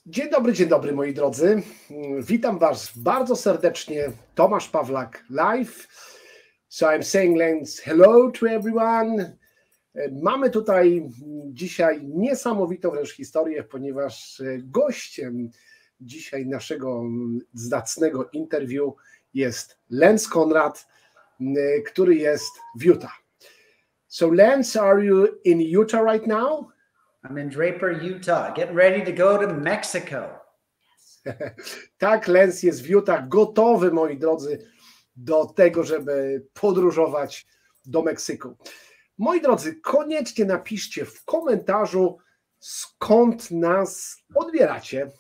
Dzień dobry moi drodzy. Witam Was bardzo serdecznie. Tomasz Pawlak live. So I'm saying hello to everyone. Mamy tutaj dzisiaj niesamowitą wręcz historię, ponieważ gościem dzisiaj naszego zacnego interview jest Conrad, który jest w Utah. So Lance, are you in Utah right now? I'm in Draper, Utah, getting ready to go to Mexico. Tak, Lance jest w Utah, gotowy, moi drodzy, do tego, żeby podróżować do Meksyku. Moi drodzy, koniecznie napiszcie w komentarzu, skąd nas odbieracie.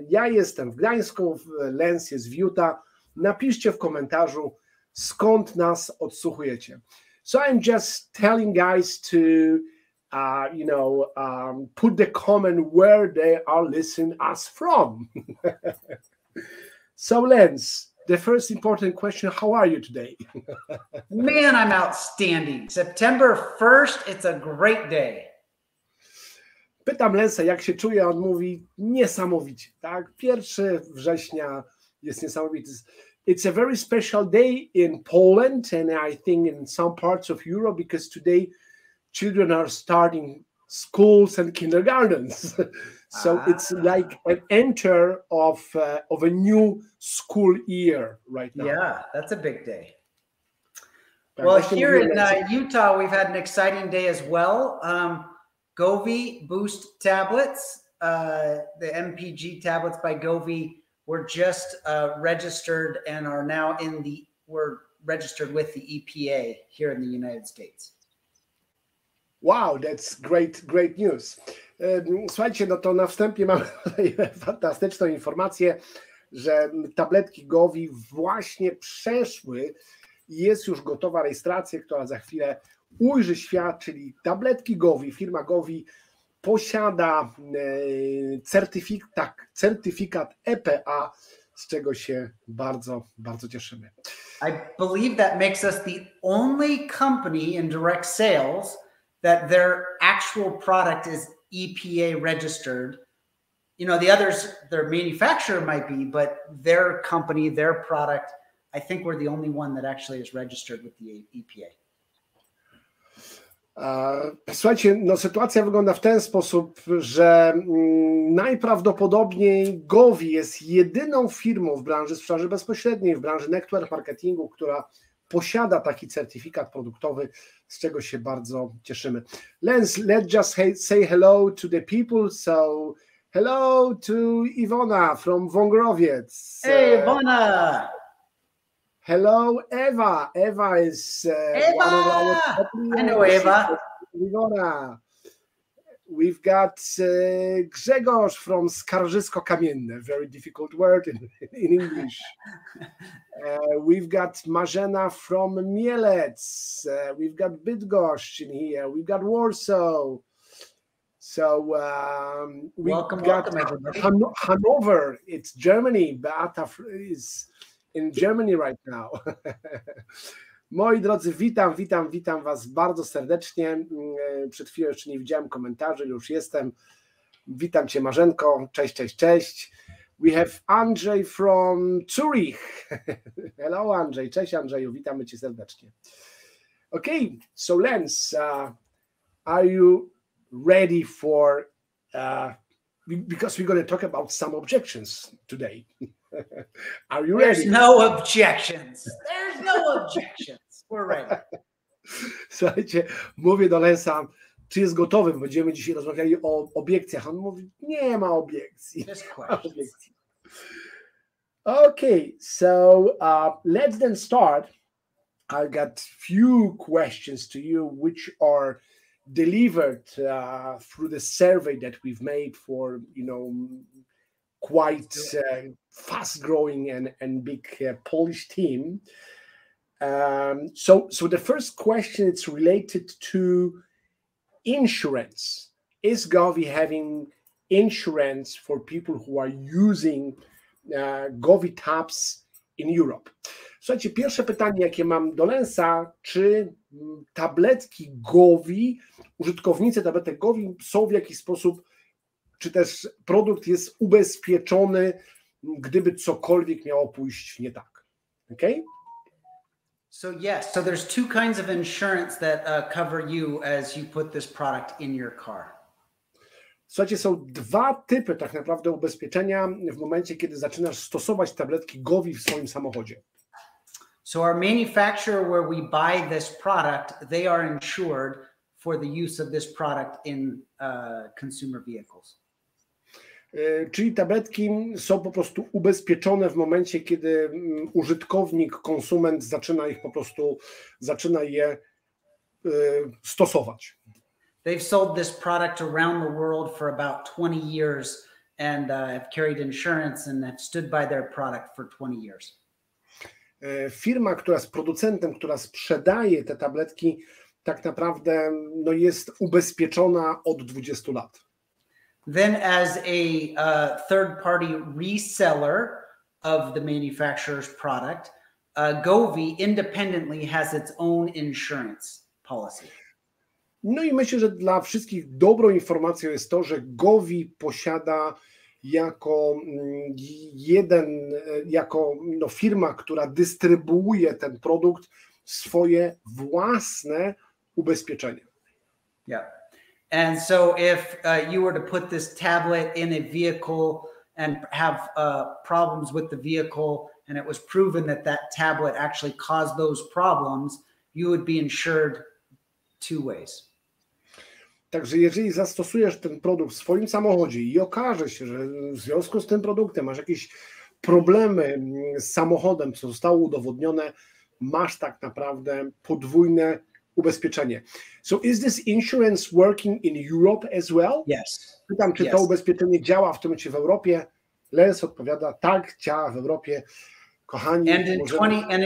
Ja jestem w Gdańsku, Lance jest w Utah. Napiszcie w komentarzu, skąd nas odsłuchujecie. So I'm just telling guys to put the comment where they are listening us from. So Lance, the first important question, how are you today? Man, I'm outstanding. September 1st, it's a great day. Pytam Lensa, jak się czuje, on mówi niesamowicie, tak? 1 września jest niesamowity. It's a very special day in Poland and I think in some parts of Europe because today children are starting schools and kindergartens. So it's like an enter of a new school year right now. Yeah, that's a big day. Well, here in Utah, we've had an exciting day as well. Govvi Boost tablets, the MPG tablets by Govvi were just registered and are now we're registered with the EPA here in the United States. Wow, that's great news. Słuchajcie, no to na wstępie mamy fantastyczną informację, że tabletki Govvi właśnie przeszły i jest już gotowa rejestracja, która za chwilę ujrzy świat, czyli tabletki Govvi, firma Govvi posiada certyfikat EPA, z czego się bardzo, bardzo cieszymy. I believe that makes us the only company in direct sales that their actual product is EPA registered. You know, the others, their manufacturer might be, but their company, their product, I think we're the only one that actually is registered with the EPA. Słuchajcie, no sytuacja wygląda w ten sposób, że najprawdopodobniej Govvi jest jedyną firmą w branży sprzedaży bezpośredniej, w branży network marketingu, która posiada taki certyfikat produktowy, z czego się bardzo cieszymy. Lance, let's just say hello to the people. So hello to Iwona from Wągrowiec. Hey, Iwona. Hello, Eva. Eva is Eva. one of our I know Eva. Iwona. We've got Grzegorz from Skarżysko-Kamienne, very difficult word in English. We've got Marzena from Mielec. We've got Bydgoszcz in here. We've got Warsaw. So welcome everybody. Hanover, it's Germany. Beata is in Germany right now. Moi drodzy, witam Was bardzo serdecznie. Przed chwilą jeszcze nie widziałem komentarzy, już jestem. Witam Cię, Marzenko. Cześć. We have Andrzej from Zurich. Hello, Andrzej. Cześć, Andrzeju. Witamy Cię serdecznie. Okay, so Lance, are you ready for, because we're going to talk about some objections today. Are you ready? There's no objections. There's no objections. We're ready. Słuchajcie, mówię do Lensa, czy jest gotowy, bo będziemy dzisiaj rozmawiali o obiekcjach. On mówi, nie ma obiekcji. Okay, so let's then start. I got few questions to you which are delivered through the survey that we've made for, quite fast growing and big Polish team. So the first question, it's related to insurance. Is Govvi having insurance for people who are using Govvi tabs in Europe? Słuchajcie, pierwsze pytanie, jakie mam do Lensa, czy tabletki Govvi, użytkownicy tabletek Govvi są w jakiś sposób czy też produkt jest ubezpieczony, gdyby cokolwiek miało pójść nie tak. Okay? So yes, so there's two kinds of insurance that cover you as you put this product in your car. Słuchajcie, są dwa typy tak naprawdę ubezpieczenia w momencie, kiedy zaczynasz stosować tabletki Govvi w swoim samochodzie. So our manufacturer where we buy this product, they are insured for the use of this product in consumer vehicles. Czyli tabletki są po prostu ubezpieczone w momencie, kiedy użytkownik, konsument zaczyna je stosować. They've sold this product around the world for about 20 years and have carried insurance and have stood by their product for 20 years. Firma, która jest producentem, która sprzedaje te tabletki, tak naprawdę jest ubezpieczona od 20 lat. Then as a third-party reseller of the manufacturer's product, Govvi independently has its own insurance policy. No i myślę, że dla wszystkich dobrą informacją jest to, że Govvi posiada jako firma, która dystrybuuje ten produkt, swoje własne ubezpieczenie. Yeah. And so if you were to put this tablet in a vehicle and have problems with the vehicle and it was proven that that tablet actually caused those problems, you would be insured two ways. Także jeżeli zastosujesz ten produkt w swoim samochodzie i okaże się, że w związku z tym produktem masz jakieś problemy z samochodem, co zostało udowodnione, masz tak naprawdę podwójne ubezpieczenie. So is this insurance working in Europe as well? Yes. Pytam, czy to ubezpieczenie działa w tym momencie w Europie? Lens odpowiada, tak, działa w Europie. Kochani, and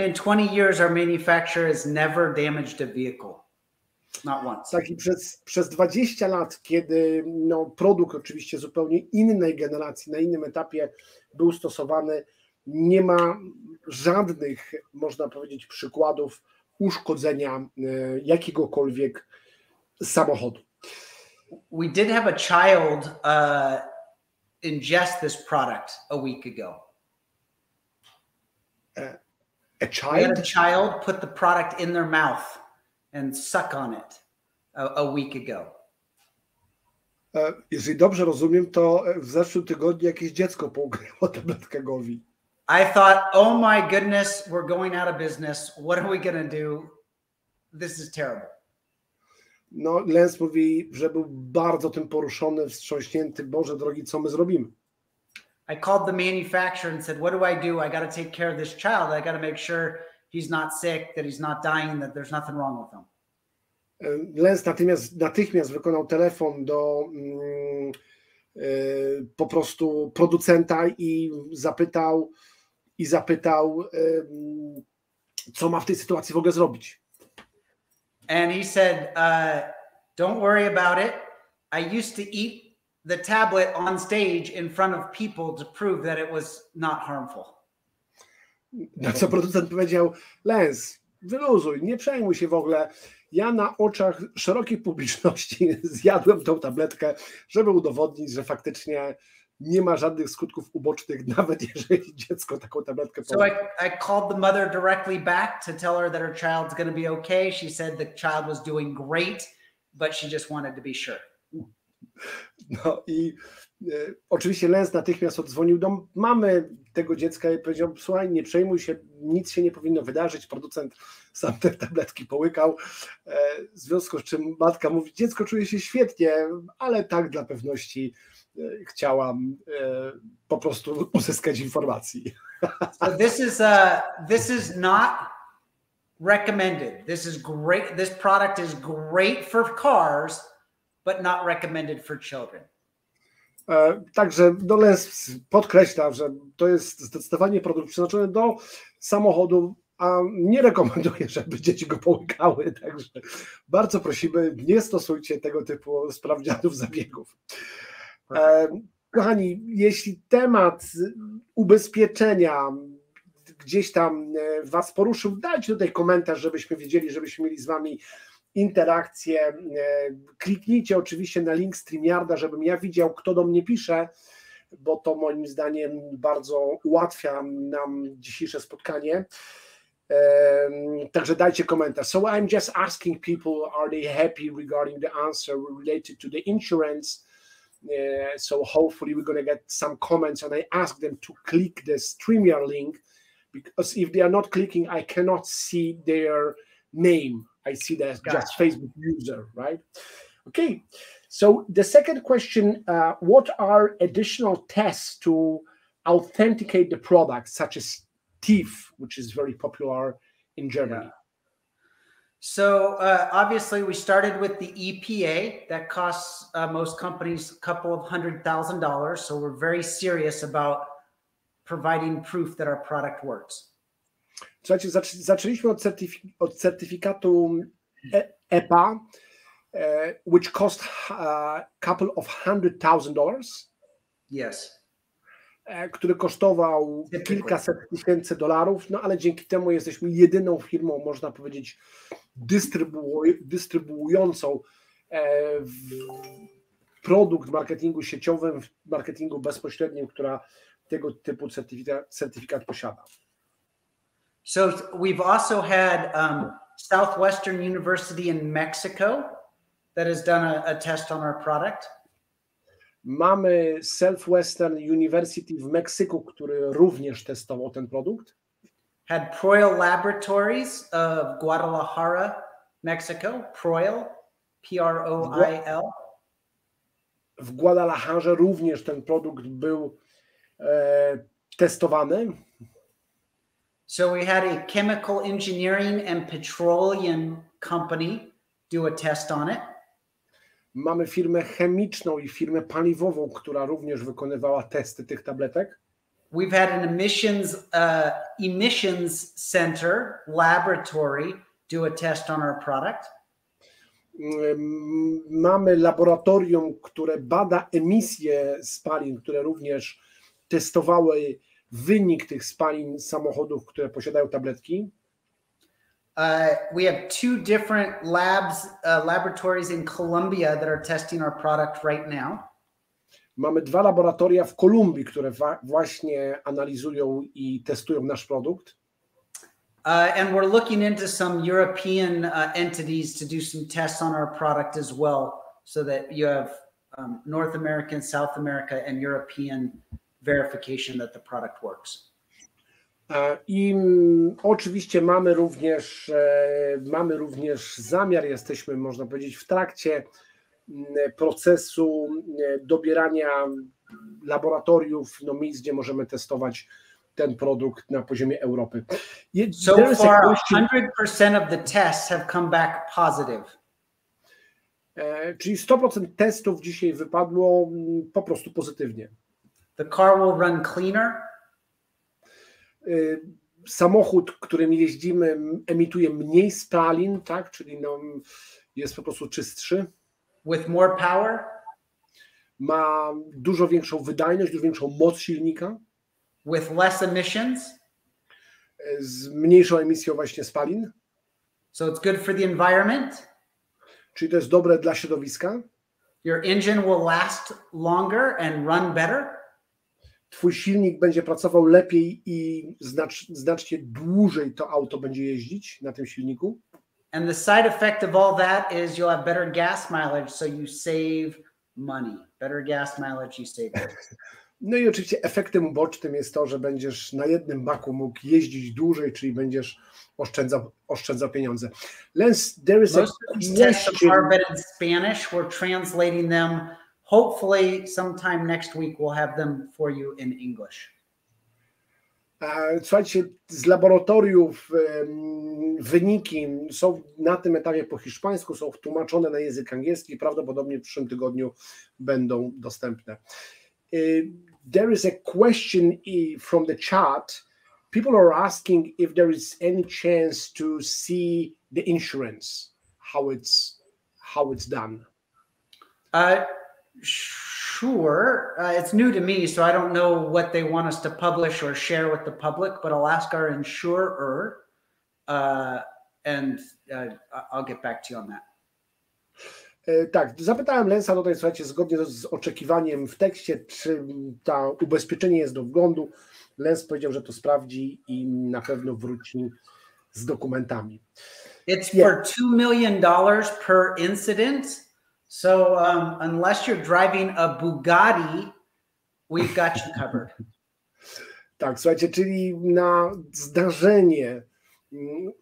in 20 years our manufacturer has never damaged a vehicle. Not once. Tak, i przez 20 lat, kiedy produkt oczywiście zupełnie innej generacji, na innym etapie był stosowany, nie ma żadnych, można powiedzieć, przykładów uszkodzenia jakiegokolwiek samochodu. We did have a child ingest this product a week ago. A child? We had a child put the product in their mouth and suck on it a week ago. Jeżeli dobrze rozumiem, to w zeszłym tygodniu jakieś dziecko połknęło tabletkę Govvi. I thought, oh my goodness, we're going out of business. What are we going to do? This is terrible. No, Lens mówi, że był bardzo tym poruszony, wstrząśnięty. Boże drogi, co my zrobimy? I called the manufacturer and said, what do I do? I got to take care of this child. I got to make sure he's not sick, that he's not dying, that there's nothing wrong with him. Lens natychmiast wykonał telefon do po prostu producenta i zapytał, co ma w tej sytuacji w ogóle zrobić. And he said, don't worry about it. I used to eat the tablet on stage in front of people to prove that it was not harmful. Na co producent powiedział, Lens, wyluzuj, nie przejmuj się w ogóle. Ja na oczach szerokiej publiczności zjadłem tą tabletkę, żeby udowodnić, że faktycznie nie ma żadnych skutków ubocznych, nawet jeżeli dziecko taką tabletkę So I called the mother directly back to tell her that her child's going to be okay. She said the child was doing great, but she just wanted to be sure. No i oczywiście Lens natychmiast odzwonił do mamy tego dziecka i powiedział, słuchaj, nie przejmuj się, nic się nie powinno wydarzyć, producent sam te tabletki połykał, w związku z czym matka mówi, dziecko czuje się świetnie, ale tak dla pewności chciałam po prostu uzyskać informacji. So this is not recommended. This is great. This product is great for cars, but not recommended for children. Także Lens podkreśla, że to jest zdecydowanie produkt przeznaczony do samochodu, a nie rekomenduję, żeby dzieci go połykały. Także bardzo prosimy, nie stosujcie tego typu sprawdzianów, zabiegów. Kochani, jeśli temat ubezpieczenia gdzieś tam Was poruszył, dajcie tutaj komentarz, żebyśmy wiedzieli, żebyśmy mieli z Wami interakcję. Kliknijcie oczywiście na link StreamYarda, żebym ja widział, kto do mnie pisze, bo to moim zdaniem bardzo ułatwia nam dzisiejsze spotkanie. Także dajcie komentarz. So I'm just asking people, are they happy regarding the answer related to the insurance? So hopefully we're going to get some comments, and I ask them to click the StreamYard link, because if they are not clicking, I cannot see their name. I see that just Facebook user, right? Okay. So the second question, what are additional tests to authenticate the product, such as TIFF, which is very popular in Germany? Yeah. So obviously we started with the EPA that costs most companies a couple of $100,000. So we're very serious about providing proof that our product works. Słuchajcie, zaczęliśmy od certyfikatu EPA, which cost a couple of $100,000. Yes. Który kosztował kilkaset tysięcy dolarów, no ale dzięki temu jesteśmy jedyną firmą, można powiedzieć, dystrybuującą produkt w marketingu sieciowym, w marketingu bezpośrednim, która tego typu certyfikat posiada. So we've also had Southwestern University in Mexico that has done a test on our product. Mamy Southwestern University w Meksyku, który również testował ten produkt. Had Proil Laboratories of Guadalajara, Mexico. Proil, P-R-O-I-L. W Guadalajarze również ten produkt był testowany. So we had a chemical engineering and petroleum company do a test on it. Mamy firmę chemiczną i firmę paliwową, która również wykonywała testy tych tabletek. We've had an emissions center laboratory do a test on our product. Mamy laboratorium, które bada emisje spalin, które również testowały wynik tych spalin samochodów, które posiadają tabletki. We have two different laboratories in Colombia that are testing our product right now. Mamy dwa laboratoria w Kolumbii, które właśnie analizują i testują nasz produkt. And we're looking into some European entities to do some tests on our product as well, so that you have North American, South America, and European verification that the product works. I oczywiście mamy również zamiar, jesteśmy, można powiedzieć, w trakcie procesu dobierania laboratoriów, miejsc, gdzie możemy testować ten produkt na poziomie Europy. So far, 100% of the tests have come back positive. Czyli 100% testów dzisiaj wypadło po prostu pozytywnie. The car will run cleaner. Samochód, którym jeździmy, emituje mniej spalin, tak? Czyli jest po prostu czystszy. With more power. Ma dużo większą wydajność, dużo większą moc silnika. With less emissions. Z mniejszą emisją właśnie spalin. So it's good for the environment. Czyli to jest dobre dla środowiska. Your engine will last longer and run better. Twój silnik będzie pracował lepiej i znacznie dłużej to auto będzie jeździć na tym silniku. And the side effect of all that is you'll have better gas mileage, so you save money. Better gas mileage, you save money. No i oczywiście efektem ubocznym jest to, że będziesz na jednym baku mógł jeździć dłużej, czyli będziesz oszczędzał pieniądze. Lens, there is Most of these tests are better in Spanish. We're translating them. Hopefully sometime next week we'll have them for you in English. Słuchajcie, z laboratoriów wyniki są na tym etapie po hiszpańsku, są tłumaczone na język angielski, prawdopodobnie w przyszłym tygodniu będą dostępne. There is a question from the chat. People are asking if there is any chance to see the insurance, how it's done. Sure. It's new to me, so I don't know what they want us to publish or share with the public, but I'll ask our insurer and I'll get back to you on that. Tak, zapytałem Lensa tutaj, słuchajcie, zgodnie z oczekiwaniem w tekście, czy to ubezpieczenie jest do wglądu. Lens powiedział, że to sprawdzi i na pewno wróci z dokumentami. It's for $2 million per incident. So unless you're driving a Bugatti, we've got you covered. Tak, słuchajcie, czyli na zdarzenie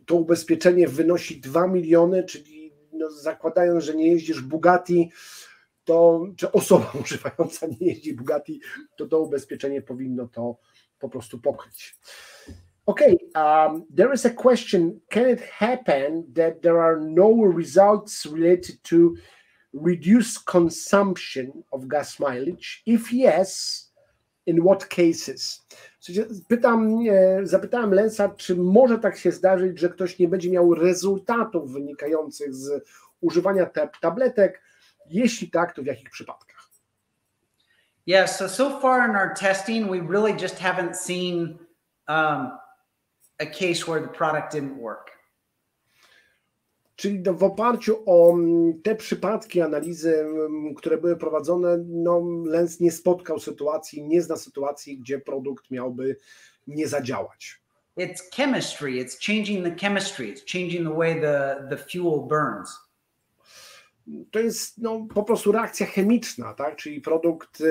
to ubezpieczenie wynosi 2 miliony, czyli no, zakładając, że nie jeździsz Bugatti, to, czy osoba używająca nie jeździ Bugatti, to ubezpieczenie powinno to po prostu pokryć. Okay, there is a question. Can it happen that there are no results related to reduced consumption of gas mileage? If yes, in what cases? Zapytałem Lensa, czy może tak się zdarzyć, że ktoś nie będzie miał rezultatów wynikających z używania tabletek? Jeśli tak, to w jakich przypadkach? Yeah, so far in our testing, we really just haven't seen a case where the product didn't work. Czyli w oparciu o te przypadki analizy, które były prowadzone, no Lens nie spotkał sytuacji, nie zna sytuacji, gdzie produkt miałby nie zadziałać. It's chemistry, it's changing the chemistry, it's changing the way the fuel burns. To jest no, po prostu reakcja chemiczna, tak? Czyli produkt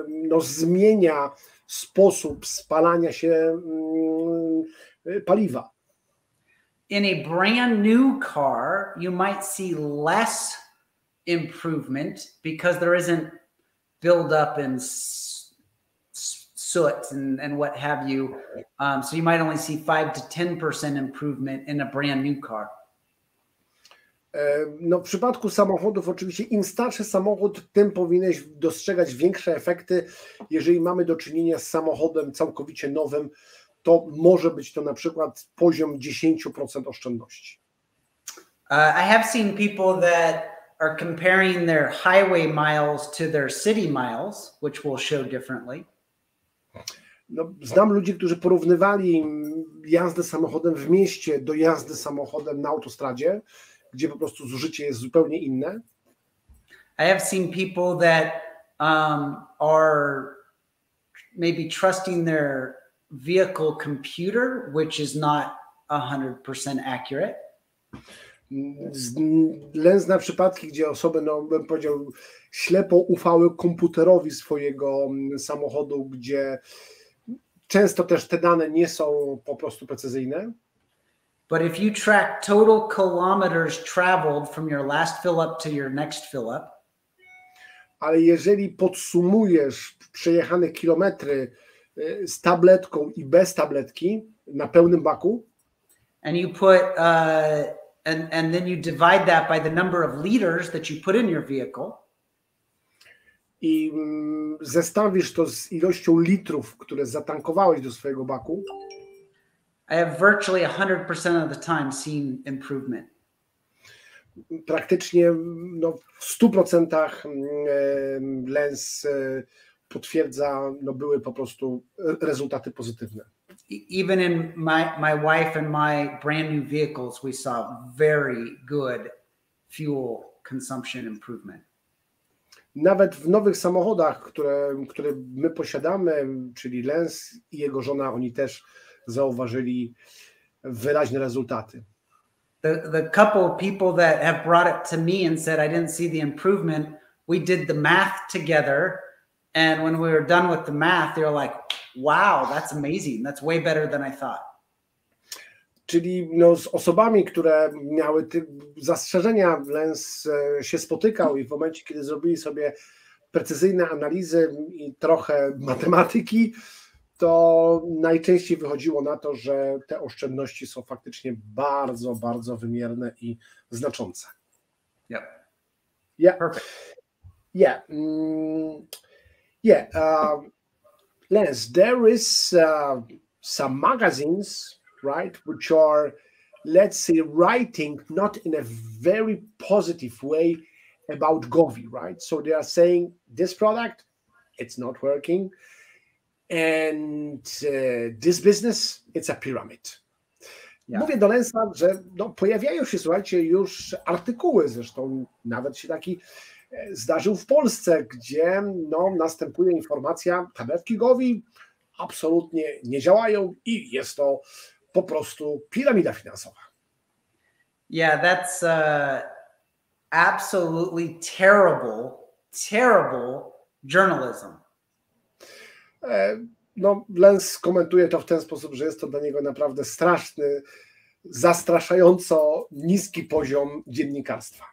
no, zmienia sposób spalania się paliwa. In a brand new car, you might see less improvement because there isn't build up in soot and what have you. So you might only see 5 to 10% improvement in a brand new car. No, w przypadku samochodów oczywiście im starszy samochód, tym powinieneś dostrzegać większe efekty. Jeżeli mamy do czynienia z samochodem całkowicie nowym, to może być to na przykład poziom 10% oszczędności. I have seen people that are comparing their highway miles to their city miles, which will show differently. No, znam ludzi, którzy porównywali jazdę samochodem w mieście do jazdy samochodem na autostradzie, gdzie po prostu zużycie jest zupełnie inne. I have seen people that are maybe trusting their vehicle computer, which is not 100% accurate. Lens zna przypadki, gdzie osoby, no bym powiedział, ślepo ufały komputerowi swojego samochodu, gdzie często też te dane nie są po prostu precyzyjne. But if you track total kilometers traveled from your last fill up to your next fill up, ale jeżeli podsumujesz przejechane kilometry z tabletką i bez tabletki na pełnym baku, and you put and then you divide that by the number of liters that you put in your vehicle, i zestawisz to z ilością litrów, które zatankowałeś do swojego baku, I have virtually 100% of the time seen improvement. Praktycznie no, w 100% Lens potwierdza, no, były po prostu rezultaty pozytywne. Even in my wife and my brand new vehicles, we saw very good fuel consumption improvement. Nawet w nowych samochodach, które my posiadamy, czyli Lens i jego żona, oni też zauważyli wyraźne rezultaty. The couple of people that have brought it to me and said I didn't see the improvement, we did the math together, and when we were done with the math, they were like, wow, that's amazing. That's way better than I thought. Czyli no, z osobami, które miały zastrzeżenia, Lens się spotykał i w momencie, kiedy zrobili sobie precyzyjne analizy i trochę matematyki, to najczęściej wychodziło na to, że te oszczędności są faktycznie bardzo, bardzo wymierne i znaczące. Yep. Yeah. Perfect. Yeah. Lens, there is some magazines, right, which are, let's say, writing not in a very positive way about Govvi, right? So they are saying this product, it's not working. And this business, it's a pyramid. Mówię do Lensa, że no, pojawiają się, słuchajcie, już artykuły, zresztą nawet się taki zdarzył w Polsce, gdzie no, następuje informacja, tabletki Govvi absolutnie nie działają i jest to po prostu piramida finansowa. Yeah, that's absolutely terrible journalism. No, Lens komentuje to w ten sposób, że jest to dla niego naprawdę straszny, zastraszająco niski poziom dziennikarstwa.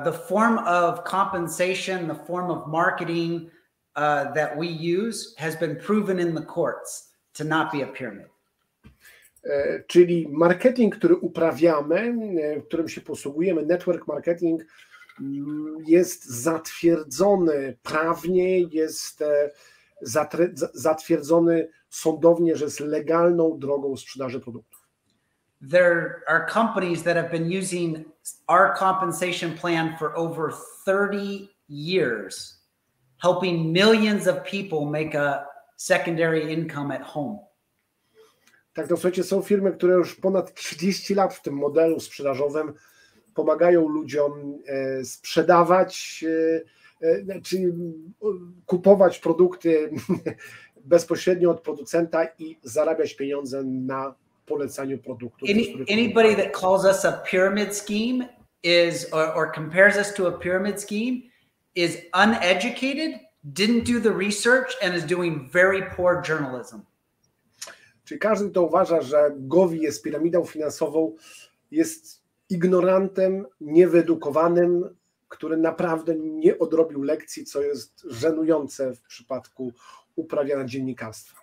The form of compensation, the form of marketing that we use has been proven in the courts to not be a pyramid. Czyli marketing, który uprawiamy, którym się posługujemy, network marketing, jest zatwierdzony prawnie, jest zatwierdzony sądownie, że jest legalną drogą sprzedaży produktów. There are companies that have been using our compensation plan for over 30 years, helping millions of people make a secondary income at home. Tak, to słuchajcie, są firmy, które już ponad 30 lat w tym modelu sprzedażowym pomagają ludziom sprzedawać, czyli kupować produkty bezpośrednio od producenta i zarabiać pieniądze na polecaniu produktów. Anybody that calls us a pyramid scheme is, or compares us to a pyramid scheme is uneducated, didn't do the research and is doing very poor journalism. Czyli każdy, kto uważa, że Govvi jest piramidą finansową, jest ignorantem, niewyedukowanym, który naprawdę nie odrobił lekcji, co jest żenujące w przypadku uprawiania dziennikarstwa.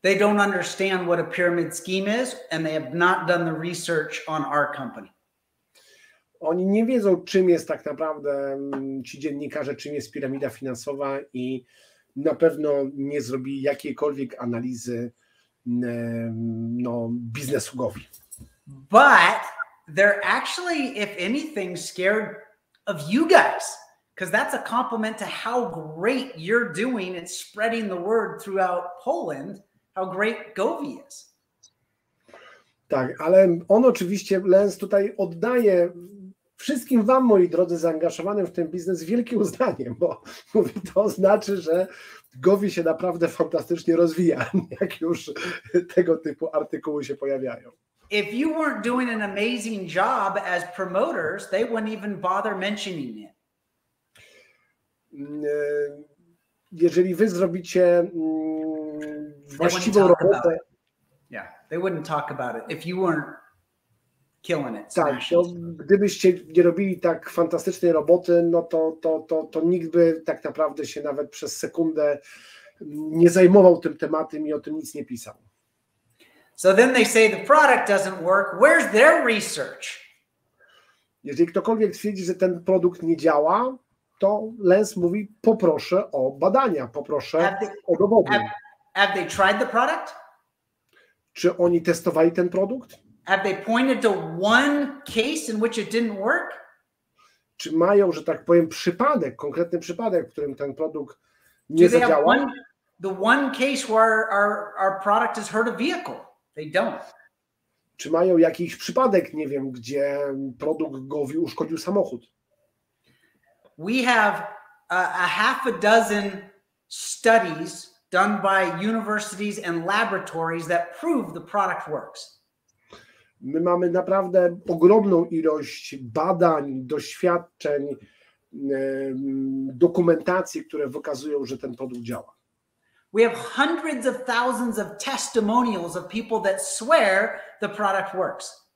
They don't understand what a pyramid scheme is and they have not done the research on our company. Oni nie wiedzą, czym jest tak naprawdę ci dziennikarze, czym jest piramida finansowa i na pewno nie zrobili jakiejkolwiek analizy no, biznesu Govvi. But they're actually, if anything, scared of you guys, because that's a compliment to how great you're doing and spreading the word throughout Poland, how great Govvi is. Tak, ale on oczywiście, Lens, tutaj oddaje wszystkim wam, moi drodzy, zaangażowanym w ten biznes wielkie uznanie, bo mówi, to znaczy, że Govvi się naprawdę fantastycznie rozwija, jak już tego typu artykuły się pojawiają. If you weren't doing an amazing job as promoters, they wouldn't even bother mentioning it. Jeżeli wy zrobicie właściwą robotę, yeah, they wouldn't talk about it if you weren't killing it. Tak, to gdybyście nie robili tak fantastycznej roboty, no to nikt by tak naprawdę się nawet przez sekundę nie zajmował tym tematem i o tym nic nie pisał. So then they say the product doesn't work. Where's their research? Jeżeli ktokolwiek twierdzi, że ten produkt nie działa, to Lens mówi, poproszę o badania, poproszę o dowody. Have they tried the product? Czy oni testowali ten produkt? Have they pointed to one case in which it didn't work? Czy mają, że tak powiem, przypadek, konkretny przypadek, w którym ten produkt nie zadziałał? The one case where our product has hurt a vehicle. They don't. Czy mają jakiś przypadek, nie wiem, gdzie produkt Govvi uszkodził samochód? We have a half a dozen studies done by universities and laboratories that prove the product works. My mamy naprawdę ogromną ilość badań, doświadczeń, dokumentacji, które wykazują, że ten produkt działa. We have hundreds of thousands of testimonials of people that swear the product works.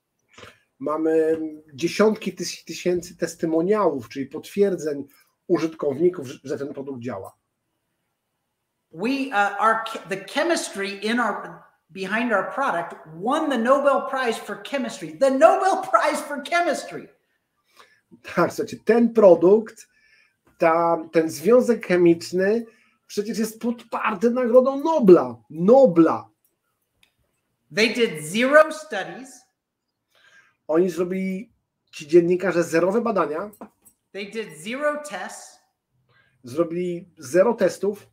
Mamy dziesiątki tysięcy testymoniałów, czyli potwierdzeń użytkowników, że ten produkt działa. The chemistry behind our product won the Nobel Prize for Chemistry. The Nobel Prize for Chemistry. Tak, słuchajcie, ten produkt, ten związek chemiczny przecież jest podparty nagrodą Nobla. They did 0 studies. Oni zrobili, ci dziennikarze, zerowe badania. They did 0 tests. Zrobili 0 testów.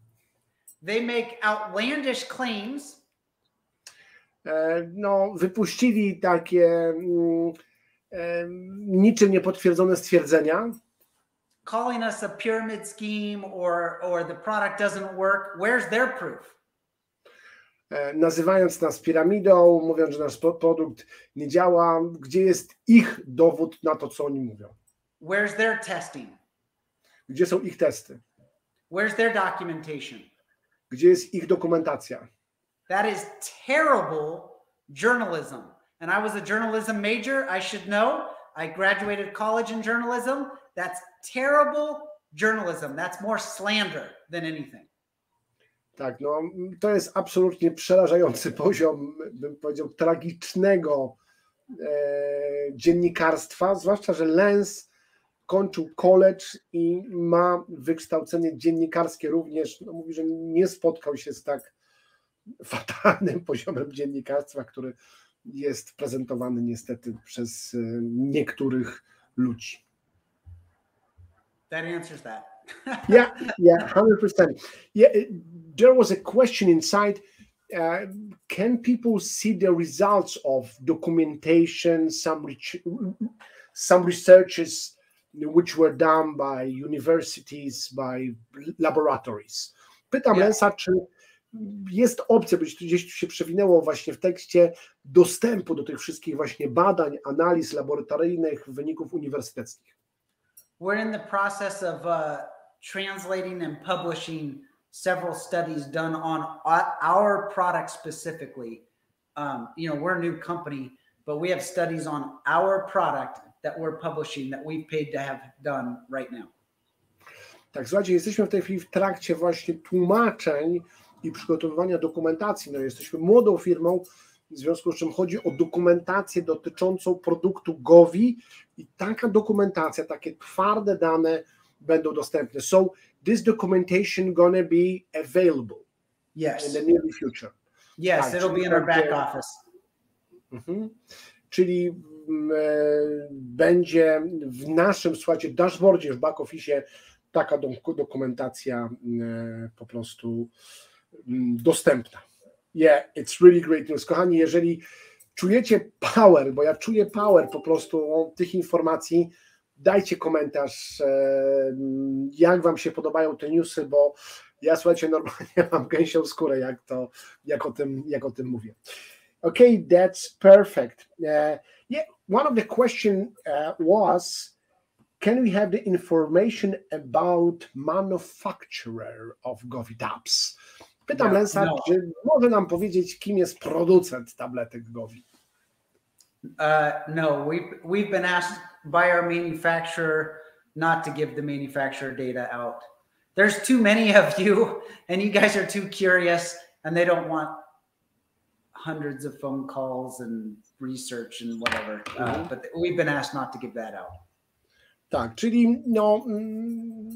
They make outlandish claims. no, wypuścili takie niczym niepotwierdzone stwierdzenia. Calling us a pyramid scheme or the product doesn't work. Where's their proof? Nazywając nas piramidą, mówiąc, że nasz produkt nie działa, gdzie jest ich dowód na to, co oni mówią? Where's their testing? Gdzie są ich testy? Where's their documentation? Gdzie jest ich dokumentacja? That is terrible journalism. And I was a journalism major, I should know. I graduated college in journalism. That's terrible journalism. That's more slander than anything. Tak, no to jest absolutnie przerażający poziom, bym powiedział, tragicznego dziennikarstwa, zwłaszcza, że Lens kończył college i ma wykształcenie dziennikarskie również. No, mówi, że nie spotkał się z tak fatalnym poziomem dziennikarstwa, który jest prezentowany niestety przez niektórych ludzi. That answers that. Yeah, 100%. Yeah, there was a question inside. Can people see the results of documentation, some researches which were done by universities, by laboratories? Pytam Lensa, czy jest opcja, bo gdzieś tu się przewinęło właśnie w tekście, dostępu do tych wszystkich właśnie badań, analiz laboratoryjnych, wyników uniwersyteckich. We're in the process of translating and publishing several studies done on our product specifically. You know, we're a new company, but we have studies on our product that we're publishing that we've paid to have done right now. Tak, słuchajcie, jesteśmy w tej chwili w trakcie właśnie tłumaczeń i przygotowywania dokumentacji. No, jesteśmy młodą firmą, w związku z czym chodzi o dokumentację dotyczącą produktu Govvi i taka dokumentacja, takie twarde dane będą dostępne. So this documentation gonna be available in the near future. Yes, tak, it'll be in our back office. Czyli będzie w naszym, słuchajcie, dashboardzie, w back office taka dokumentacja po prostu dostępna. Yeah, it's really great news. Kochani, jeżeli czujecie power, bo ja czuję power po prostu tych informacji, dajcie komentarz, jak wam się podobają te newsy, bo ja, słuchajcie, normalnie mam gęsią skórę, jak o tym mówię. Okay, that's perfect. Yeah, one of the question was, can we have the information about manufacturer of Govvi tabs? Pytam Lensa, czy może nam powiedzieć, kim jest producent tabletek Govvi? No, we've been asked by our manufacturer not to give the manufacturer data out. There's too many of you, and you guys are too curious, and they don't want hundreds of phone calls and research and whatever. But we've been asked not to give that out. Tak, czyli no,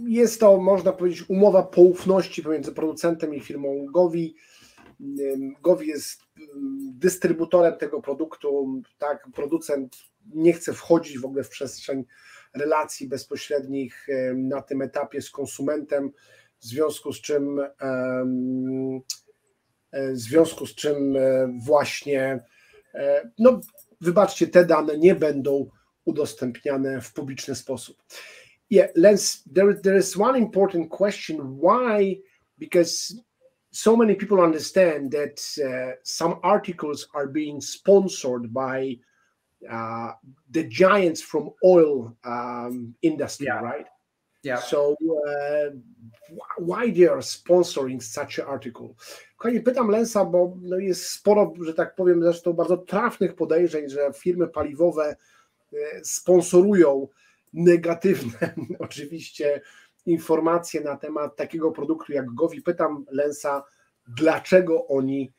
jest to, można powiedzieć, umowa poufności pomiędzy producentem i firmą Govvi. Govvi jest dystrybutorem tego produktu, tak, producent nie chce wchodzić w ogóle w przestrzeń relacji bezpośrednich na tym etapie z konsumentem, w związku z czym właśnie, no wybaczcie, te dane nie będą udostępniane w publiczny sposób. Yeah, Lens, there is one important question. Why? Because so many people understand that some articles are being sponsored by the giants from oil industry, right? Yeah. So why they are sponsoring such an article? Kochani, pytam Lensa, bo no jest sporo, że tak powiem, zresztą bardzo trafnych podejrzeń, że firmy paliwowe sponsorują negatywne oczywiście informacje na temat takiego produktu jak Govvi. Pytam Lensa, dlaczego oni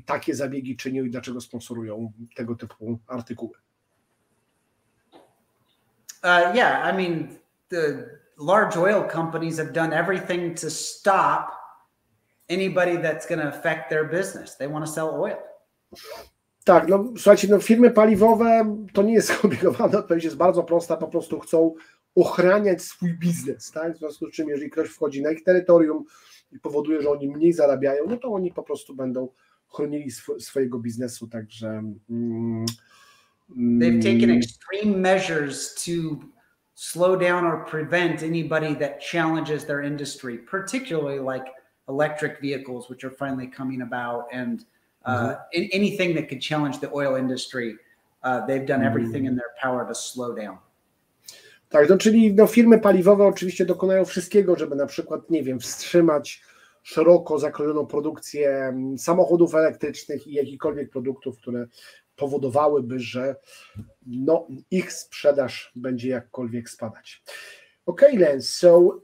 takie zabiegi czynią i dlaczego sponsorują tego typu artykuły. Yeah, I mean, the large oil companies have done everything to stop anybody that's going to affect their business. They want to sell oil. Tak, no słuchajcie, no firmy paliwowe, to nie jest skomplikowane, odpowiedź jest bardzo prosta, po prostu chcą ochraniać swój biznes, tak? W związku z czym, jeżeli ktoś wchodzi na ich terytorium i powoduje, że oni mniej zarabiają, no to oni po prostu będą chronili swojego biznesu, także they've taken extreme measures to slow down or prevent anybody that challenges their industry, particularly like electric vehicles, which are finally coming about, and anything that could challenge the oil industry. They've done everything in their power to slow down. Tak, no, czyli no, firmy paliwowe oczywiście dokonają wszystkiego, żeby na przykład, nie wiem, wstrzymać szeroko zakrojoną produkcję samochodów elektrycznych i jakichkolwiek produktów, które powodowałyby, że no, ich sprzedaż będzie jakkolwiek spadać. Okay, Lance, so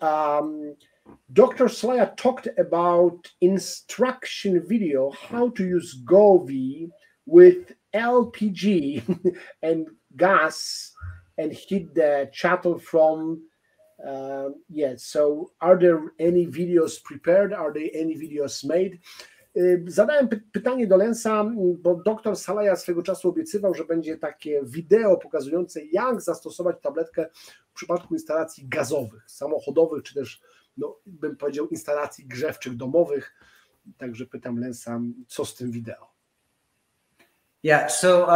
Dr. Slaya talked about instruction video, how to use Govvi with LPG and gas and heat the chattel from so are there any videos prepared? Are there any videos made? Zadałem pytanie do Lensa, bo dr Salaya swego czasu obiecywał, że będzie takie wideo pokazujące, jak zastosować tabletkę w przypadku instalacji gazowych, samochodowych, czy też, no, bym powiedział, instalacji grzewczych domowych. Także pytam Lensa, co z tym wideo? Yeah, so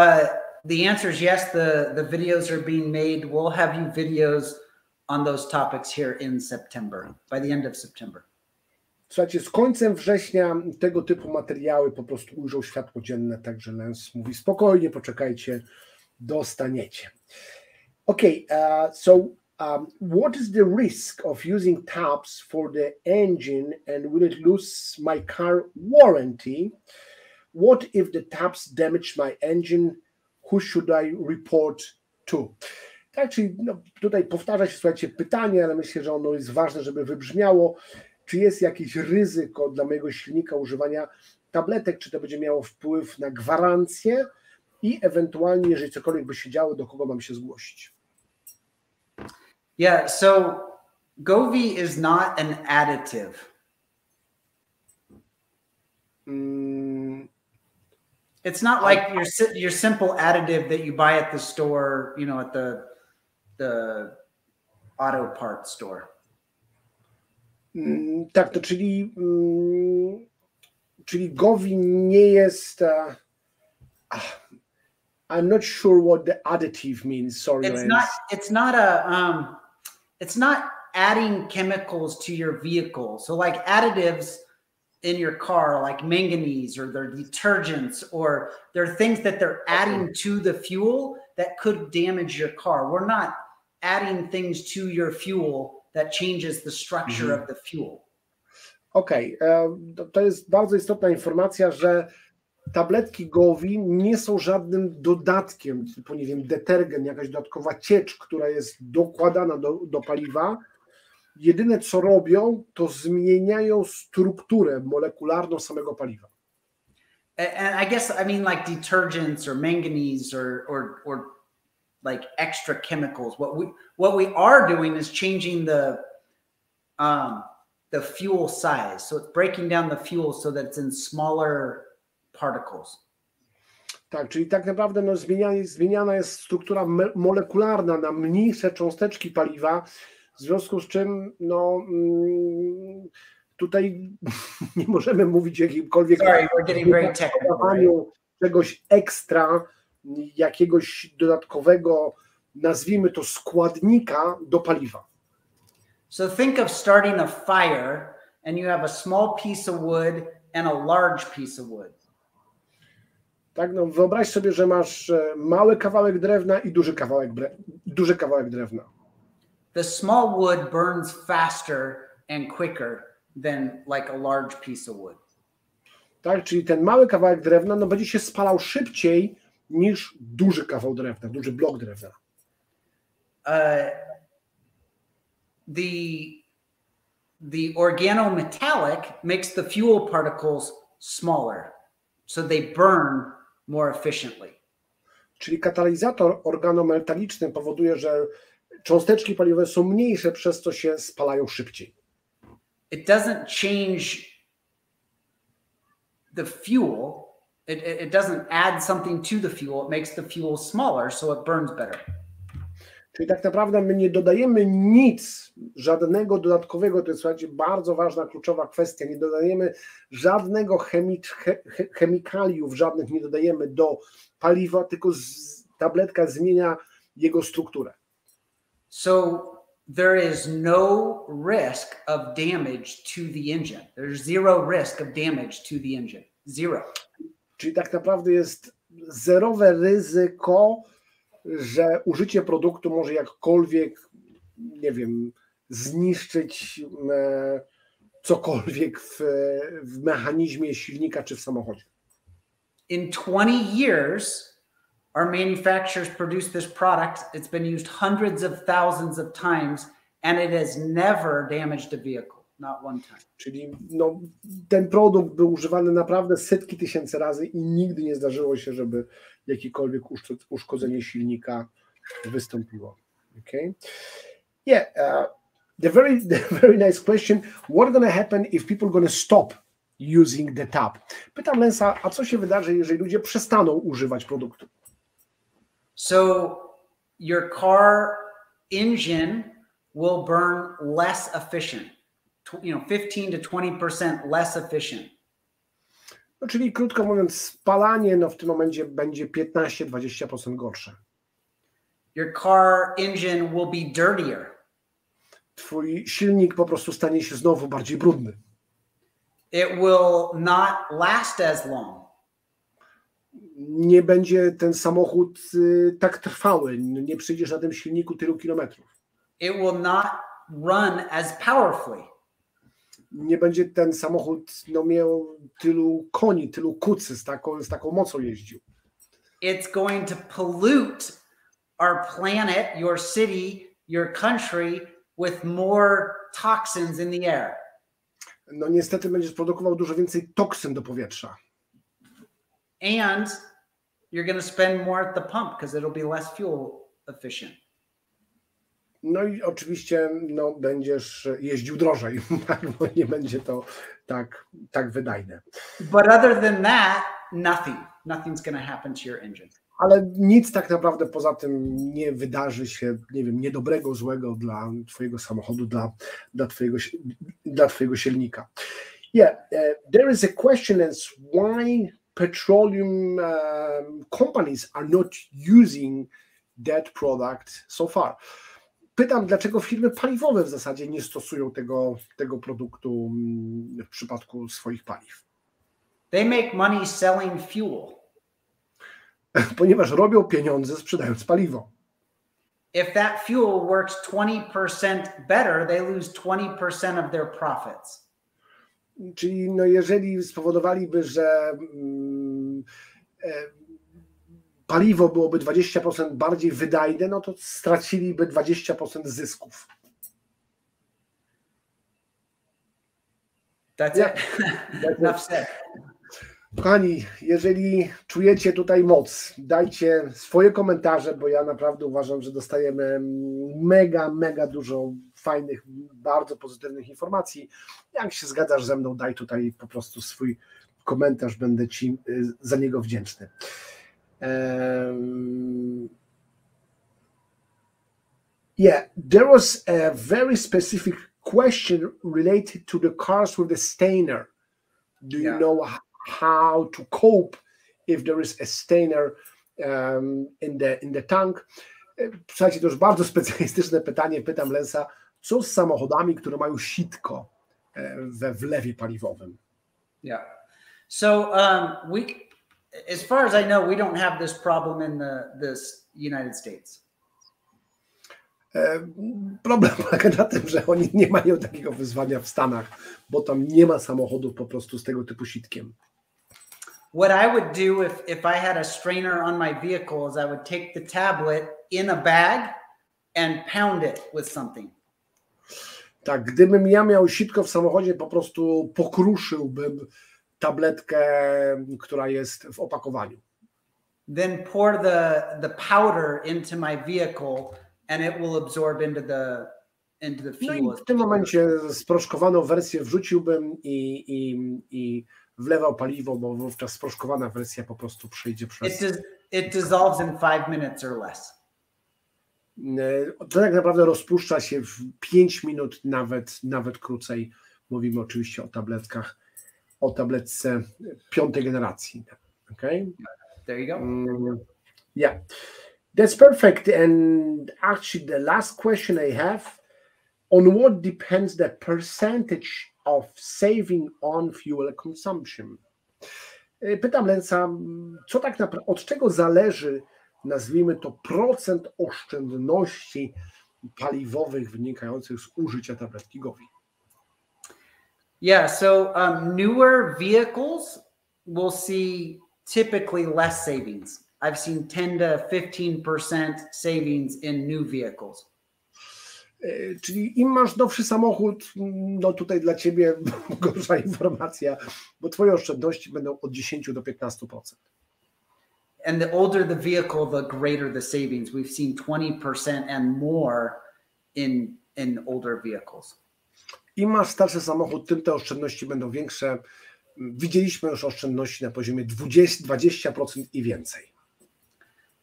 the answer is yes, the videos are being made. We'll have you videos on those topics here in September, by the end of September. Słuchajcie, z końcem września tego typu materiały po prostu ujrzą światło dzienne, także Lens mówi, spokojnie, poczekajcie, dostaniecie. Okay, what is the risk of using taps for the engine and will it lose my car warranty? What if the taps damage my engine? Who should I report to? Tak, czyli no, tutaj powtarza się, słuchajcie, pytanie, ale myślę, że ono jest ważne, żeby wybrzmiało. Czy jest jakieś ryzyko dla mojego silnika używania tabletek, czy to będzie miało wpływ na gwarancję i ewentualnie, jeżeli cokolwiek by się działo, do kogo mam się zgłosić? Yeah, so Govvi is not an additive. It's not like your simple additive that you buy at the store, you know, at the auto parts store. Tak, to czyli Govvi nie jest. I'm not sure what the additive means. Sorry, it's not adding chemicals to your vehicle. So like additives in your car, like manganese, or they're detergents, or they're things that they're adding to the fuel that could damage your car. We're not adding things to your fuel that changes the structure of the fuel. Okej, to jest bardzo istotna informacja, że tabletki Govvi nie są żadnym dodatkiem, typu, nie wiem, detergent, jakaś dodatkowa ciecz, która jest dokładana do paliwa. Jedyne co robią, to zmieniają strukturę molekularną samego paliwa. And I guess, I mean, like detergents or manganese or like extra chemicals. What we are doing is changing the fuel size. So it's breaking down the fuel so that it's in smaller particles. Tak, czyli tak naprawdę no, zmieniana jest struktura molekularna na mniejsze cząsteczki paliwa, w związku z czym no, tutaj nie możemy mówić o jakimkolwiek dodawaniu czegoś ekstra, jakiegoś dodatkowego, nazwijmy to, składnika do paliwa. So think of starting a fire and you have a small piece of wood and a large piece of wood. Tak, no wyobraź sobie, że masz mały kawałek drewna i duży kawałek drewna. The small wood burns faster and quicker than like a large piece of wood. Tak, czyli ten mały kawałek drewna no, będzie się spalał szybciej niż duży kawał drewna, duży blok drewna. The organometallic makes the fuel particles smaller, so they burn more efficiently. Czyli katalizator organometaliczny powoduje, że cząsteczki paliwowe są mniejsze, przez co się spalają szybciej. It doesn't change the fuel. It doesn't add something to the fuel. It makes the fuel smaller, so it burns better. Czyli tak naprawdę my nie dodajemy nic, żadnego dodatkowego, to jest, słuchajcie, bardzo ważna, kluczowa kwestia, nie dodajemy żadnego chemikaliów, żadnych nie dodajemy do paliwa, tylko tabletka zmienia jego strukturę. So there is no risk of damage to the engine. There's zero risk of damage to the engine. Zero. Czyli tak naprawdę jest zerowe ryzyko, że użycie produktu może jakkolwiek, nie wiem, zniszczyć cokolwiek w mechanizmie silnika czy w samochodzie. In 20 years, our manufacturers produced this product. It's been used hundreds of thousands of times, and it has never damaged a vehicle, not one time. Czyli no, ten produkt był używany naprawdę setki tysięcy razy i nigdy nie zdarzyło się, żeby jakiekolwiek uszkodzenie silnika wystąpiło. Okay? Yeah, the very nice question. What's going to happen if people going to stop using the tab? Pytam Lensa, a co się wydarzy, jeżeli ludzie przestaną używać produktu? So your car engine will burn less efficient. 15 to 20% less efficient. No, czyli krótko mówiąc, spalanie no, w tym momencie będzie 15-20% gorsze. Your car engine will be dirtier. Twój silnik po prostu stanie się znowu bardziej brudny. It will not last as long. Nie będzie ten samochód tak trwały, nie przyjdziesz na tym silniku tylu kilometrów. It will not run as powerfully. Nie będzie ten samochód no, miał tylu koni, tylu kucy, z taką mocą jeździł. It's going to pollute our planet, your city, your country with more toxins in the air. No niestety będziesz produkował dużo więcej toksyn do powietrza. And you're going to spend more at the pump because it'll be less fuel efficient. No i oczywiście no, będziesz jeździł drożej, bo nie będzie to tak wydajne. But other than that, nothing's going to happen to your engine. Ale nic tak naprawdę poza tym nie wydarzy się, nie wiem, niedobrego, złego dla twojego samochodu, dla twojego silnika. Yeah, there is a question as why petroleum companies are not using that product so far. Pytam, dlaczego firmy paliwowe w zasadzie nie stosują tego produktu w przypadku swoich paliw. They make money selling fuel. Ponieważ robią pieniądze sprzedając paliwo. If that fuel works 20% better, they lose 20% of their profits. Czyli no jeżeli spowodowaliby, że paliwo byłoby 20% bardziej wydajne, no to straciliby 20% zysków. That's it. Enough said. Kochani, jeżeli czujecie tutaj moc, dajcie swoje komentarze, bo ja naprawdę uważam, że dostajemy mega dużo fajnych, bardzo pozytywnych informacji. Jak się zgadzasz ze mną, daj tutaj po prostu swój komentarz, będę ci za niego wdzięczny. Yeah, there was a very specific question related to the cars with the stainer. Do you know how to cope if there is a stainer in the tank? Słuchajcie, to już bardzo specjalistyczne pytanie. Pytam Lensa, co z samochodami, które mają sitko we wlewie paliwowym? Yeah. So as far as I know, we don't have this problem in the United States. Problem polega na tym, że oni nie mają takiego wyzwania w Stanach, bo tam nie ma samochodów po prostu z tego typu sitkiem. What I would do if I had a strainer on my vehicle is I would take the tablet in a bag and pound it with something. Tak, gdybym ja miał sitko w samochodzie, po prostu pokruszyłbym tabletkę, która jest w opakowaniu. Then pour the powder into my vehicle and it will absorb into the fuel. No i w tym momencie sproszkowaną wersję wrzuciłbym i wlewał paliwo, bo wówczas sproszkowana wersja po prostu przejdzie przez... It dissolves in 5 minutes or less. To tak naprawdę rozpuszcza się w 5 minut, nawet krócej. Mówimy oczywiście o tabletkach, o tabletce 5. generacji. Okay? There you go. Yeah, that's perfect. And actually the last question I have, on what depends the percentage of saving on fuel consumption? Pytam Lensa, co tak naprawdę, od czego zależy, nazwijmy to, procent oszczędności paliwowych wynikających z użycia tabletki Govvi? Yeah, so newer vehicles will see typically less savings. I've seen 10 to 15% savings in new vehicles. Czyli im masz nowszy samochód, no tutaj dla ciebie gorsza informacja, bo twoje oszczędności będą od 10 do 15%. And the older the vehicle, the greater the savings. We've seen 20% and more in older vehicles. Im masz starszy samochód, tym te oszczędności będą większe. Widzieliśmy już oszczędności na poziomie 20% i więcej.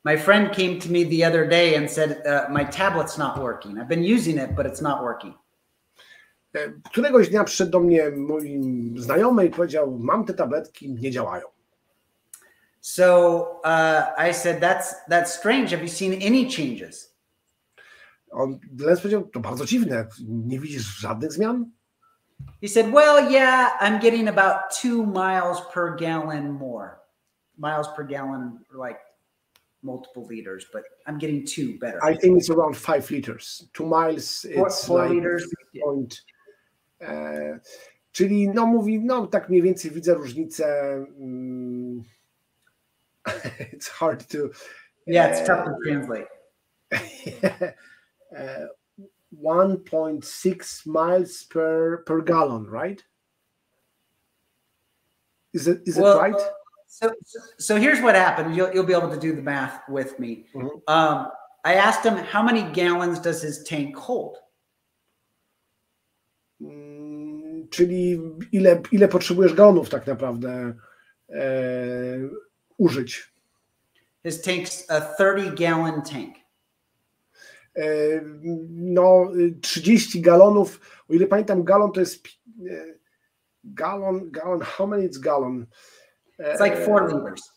My friend came to me the other day and said, my tablet's not working. I've been using it, but it's not working. Któregoś dnia przyszedł do mnie mój znajomy i powiedział, mam te tabletki, nie działają. So I said, that's strange. Have you seen any changes? On powiedział, to bardzo dziwne, nie widzisz żadnych zmian? He said, well, yeah, I'm getting about 2 miles per gallon more. Miles per gallon, like multiple liters, but I'm getting 2 better. I think it's around 5 liters. 2 miles, it's 4 like liters. Czyli no mówi, no tak mniej więcej widzę różnicę. It's hard to... Yeah, it's tough to translate. 1.6 miles per gallon, right? Is it right? So here's what happened. You'll be able to do the math with me. Mm-hmm. I asked him, how many gallons does his tank hold? Czyli ile potrzebujesz galonów tak naprawdę użyć? His tank's a 30-gallon tank. No 30 galonów, o ile pamiętam, galon to jest gallon, how many it's gallon? It's like 4 liters.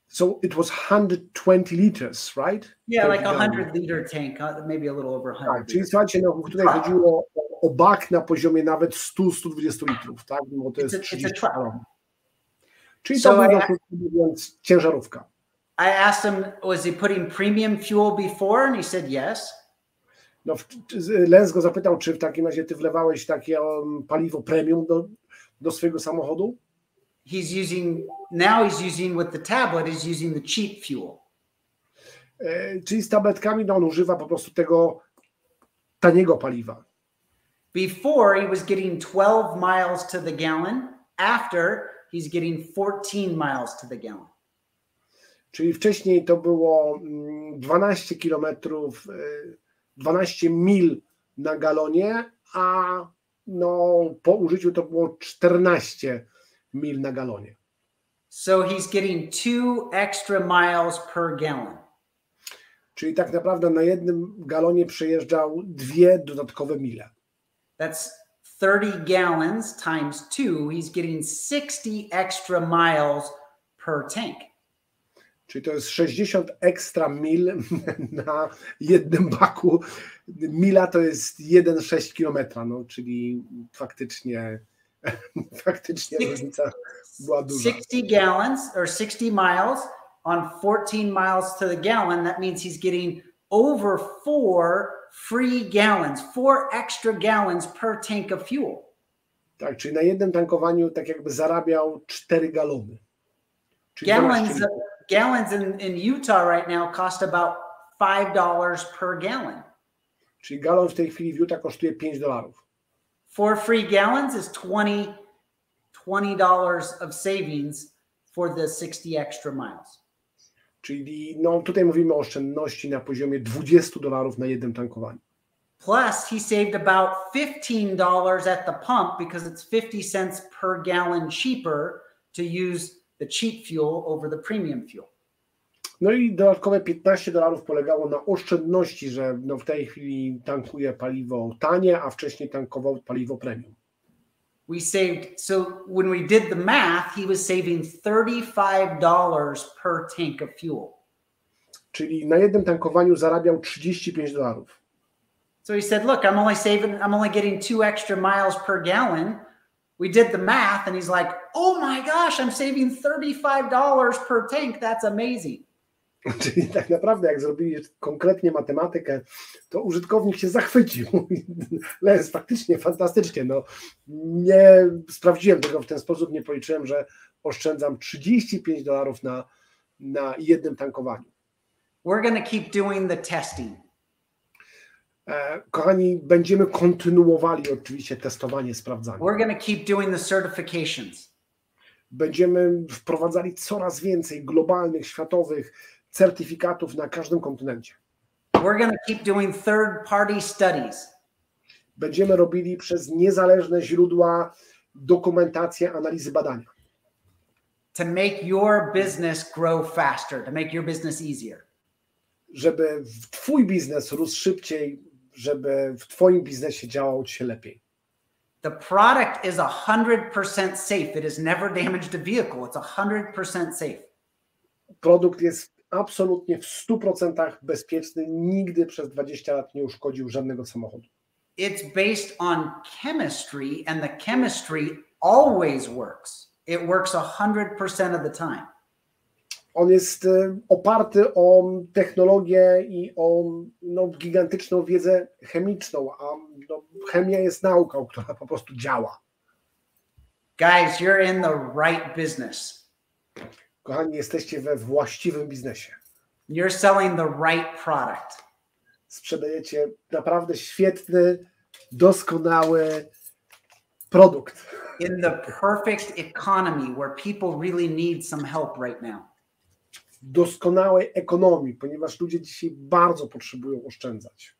So it was 120 liters, right? Yeah, like a 100-liter tank, maybe a little over 100. Tak, czyli słuchajcie, no, tutaj chodziło o bak na poziomie nawet 100-120 litrów, tak? Bo to jest 30 galonów. Czyli to mówiąc ciężarówka. I asked him, was he putting premium fuel before? And he said yes. No, Lens go zapytał, czy w takim razie ty wlewałeś takie paliwo premium do swojego samochodu? Now he's using with the tablet, he's using the cheap fuel. Czyli z tabletkami on używa po prostu tego taniego paliwa. Before he was getting 12 miles to the gallon. After he's getting 14 miles to the gallon. Czyli wcześniej to było 12 kilometrów, 12 mil na galonie, a no, po użyciu to było 14 mil na galonie. So he's getting 2 extra miles per gallon. Czyli tak naprawdę na jednym galonie przejeżdżał 2 dodatkowe mile. That's 30 gallons times 2. He's getting 60 extra miles per tank. Czyli to jest 60 ekstra mil na jednym baku. Mila to jest 1,6 kilometra, no, czyli faktycznie różnica była duża. 60 gallons or 60 miles on 14 miles to the gallon. That means he's getting over 4 free gallons, 4 extra gallons per tank of fuel. Tak, czyli na jednym tankowaniu tak jakby zarabiał 4 galony. Czyli Gallons in Utah right now cost about $5 per gallon. Czyli galon w tej chwili w Utah kosztuje $5. 4 free gallons is $20 of savings for the 60 extra miles. Czyli no, tutaj mówimy o oszczędności na poziomie $20 na jednym tankowaniu. Plus, he saved about $15 at the pump because it's 50 cents per gallon cheaper to use the cheap fuel over the premium fuel. No i dodatkowe $15 polegało na oszczędności, że no w tej chwili tankuje paliwo tanie, a wcześniej tankował paliwo premium. We saved, so when we did the math, he was saving $35 per tank of fuel. Czyli na jednym tankowaniu zarabiał $35. So he said, look, I'm only getting 2 extra miles per gallon. We did the math and he's like, oh my gosh, I'm saving $35 per tank. That's amazing. Czyli tak naprawdę, jak zrobili konkretnie matematykę, to użytkownik się zachwycił. Jest faktycznie fantastycznie. No, nie sprawdziłem tego w ten sposób, nie policzyłem, że oszczędzam $35 na jednym tankowaniu. We're going to keep doing the testing. Kochani, będziemy kontynuowali oczywiście testowanie, sprawdzanie. We're going to keep doing the certifications. Będziemy wprowadzali coraz więcej globalnych, światowych certyfikatów na każdym kontynencie. We're going to keep doing third-party studies. Będziemy robili przez niezależne źródła dokumentację, analizy, badania. To make your business grow faster, to make your business easier. Żeby twój biznes rósł szybciej, żeby w twoim biznesie działało ci się lepiej. The product is 100% safe. It has never damaged a vehicle. It's 100% safe. Produkt jest absolutnie w 100% bezpieczny. Nigdy przez 20 lat nie uszkodził żadnego samochodu. It's based on chemistry and the chemistry always works. It works 100% of the time. On jest oparty o technologię i o gigantyczną wiedzę chemiczną, a chemia jest nauką, która po prostu działa. Guys, you're in the right business. Kochani, jesteście we właściwym biznesie. You're selling the right product. Sprzedajecie naprawdę świetny, doskonały produkt. In the perfect economy where people really need some help right now. Doskonałej ekonomii, ponieważ ludzie dzisiaj bardzo potrzebują oszczędzać.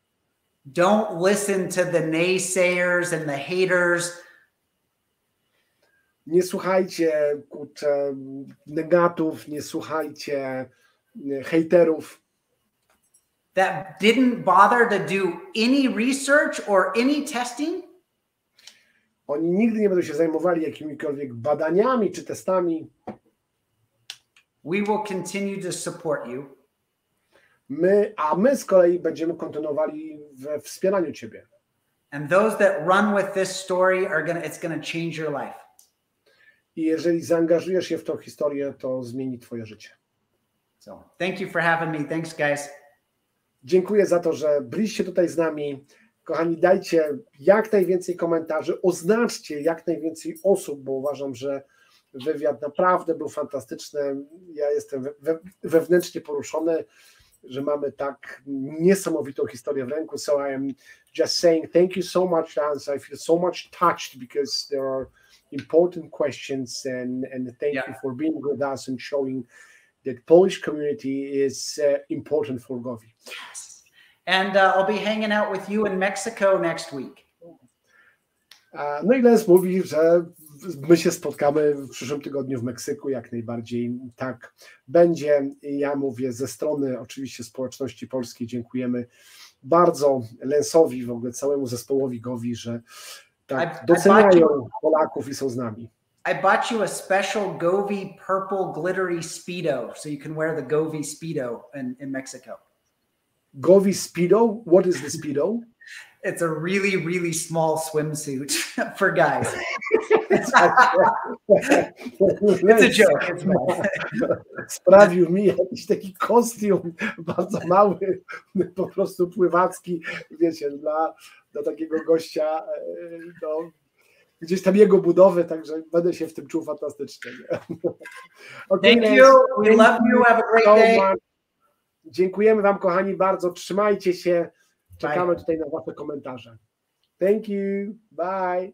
Don't listen to the naysayers and the haters. Nie słuchajcie negatów, nie słuchajcie hejterów. That didn't bother to do any research or any testing. Oni nigdy nie będą się zajmowali jakimikolwiek badaniami czy testami. We will continue to support you. My z kolei będziemy kontynuowali we wspieraniu ciebie. And those that run with this story it's gonna change your life. I jeżeli zaangażujesz się w tą historię, to zmieni twoje życie. So, thank you for having me. Thanks, guys. Dziękuję za to, że byliście tutaj z nami. Kochani, dajcie jak najwięcej komentarzy, oznaczcie jak najwięcej osób, bo uważam, że wywiad naprawdę był fantastyczny. Ja jestem wewnętrznie poruszony, że mamy tak niesamowitą historię w ręku. So I am just saying thank you so much, Lance. I feel so much touched because there are important questions and thank you for being with us and showing that Polish community is important for Govvi. Yes. And I'll be hanging out with you in Mexico next week. No i Les mówi, że my się spotkamy w przyszłym tygodniu w Meksyku, jak najbardziej tak będzie. Ja mówię ze strony oczywiście społeczności polskiej, dziękujemy bardzo Lensowi, w ogóle całemu zespołowi Govvi, że tak doceniają Polaków i są z nami. I bought you a special Govvi purple glittery Speedo, so you can wear the Govvi Speedo in Mexico. Govvi Speedo? What is the Speedo? It's a really, really small swimsuit for guys. It's a joke. Sprawił mi jakiś taki kostium bardzo mały, po prostu pływacki, wiecie, dla takiego gościa, no, gdzieś tam jego budowy, także będę się w tym czuł fantastycznie. Okay, thank you. We love you. Have a great day. Dziękujemy wam, kochani, bardzo. Trzymajcie się. Czekamy tutaj na wasze komentarze. Thank you. Bye.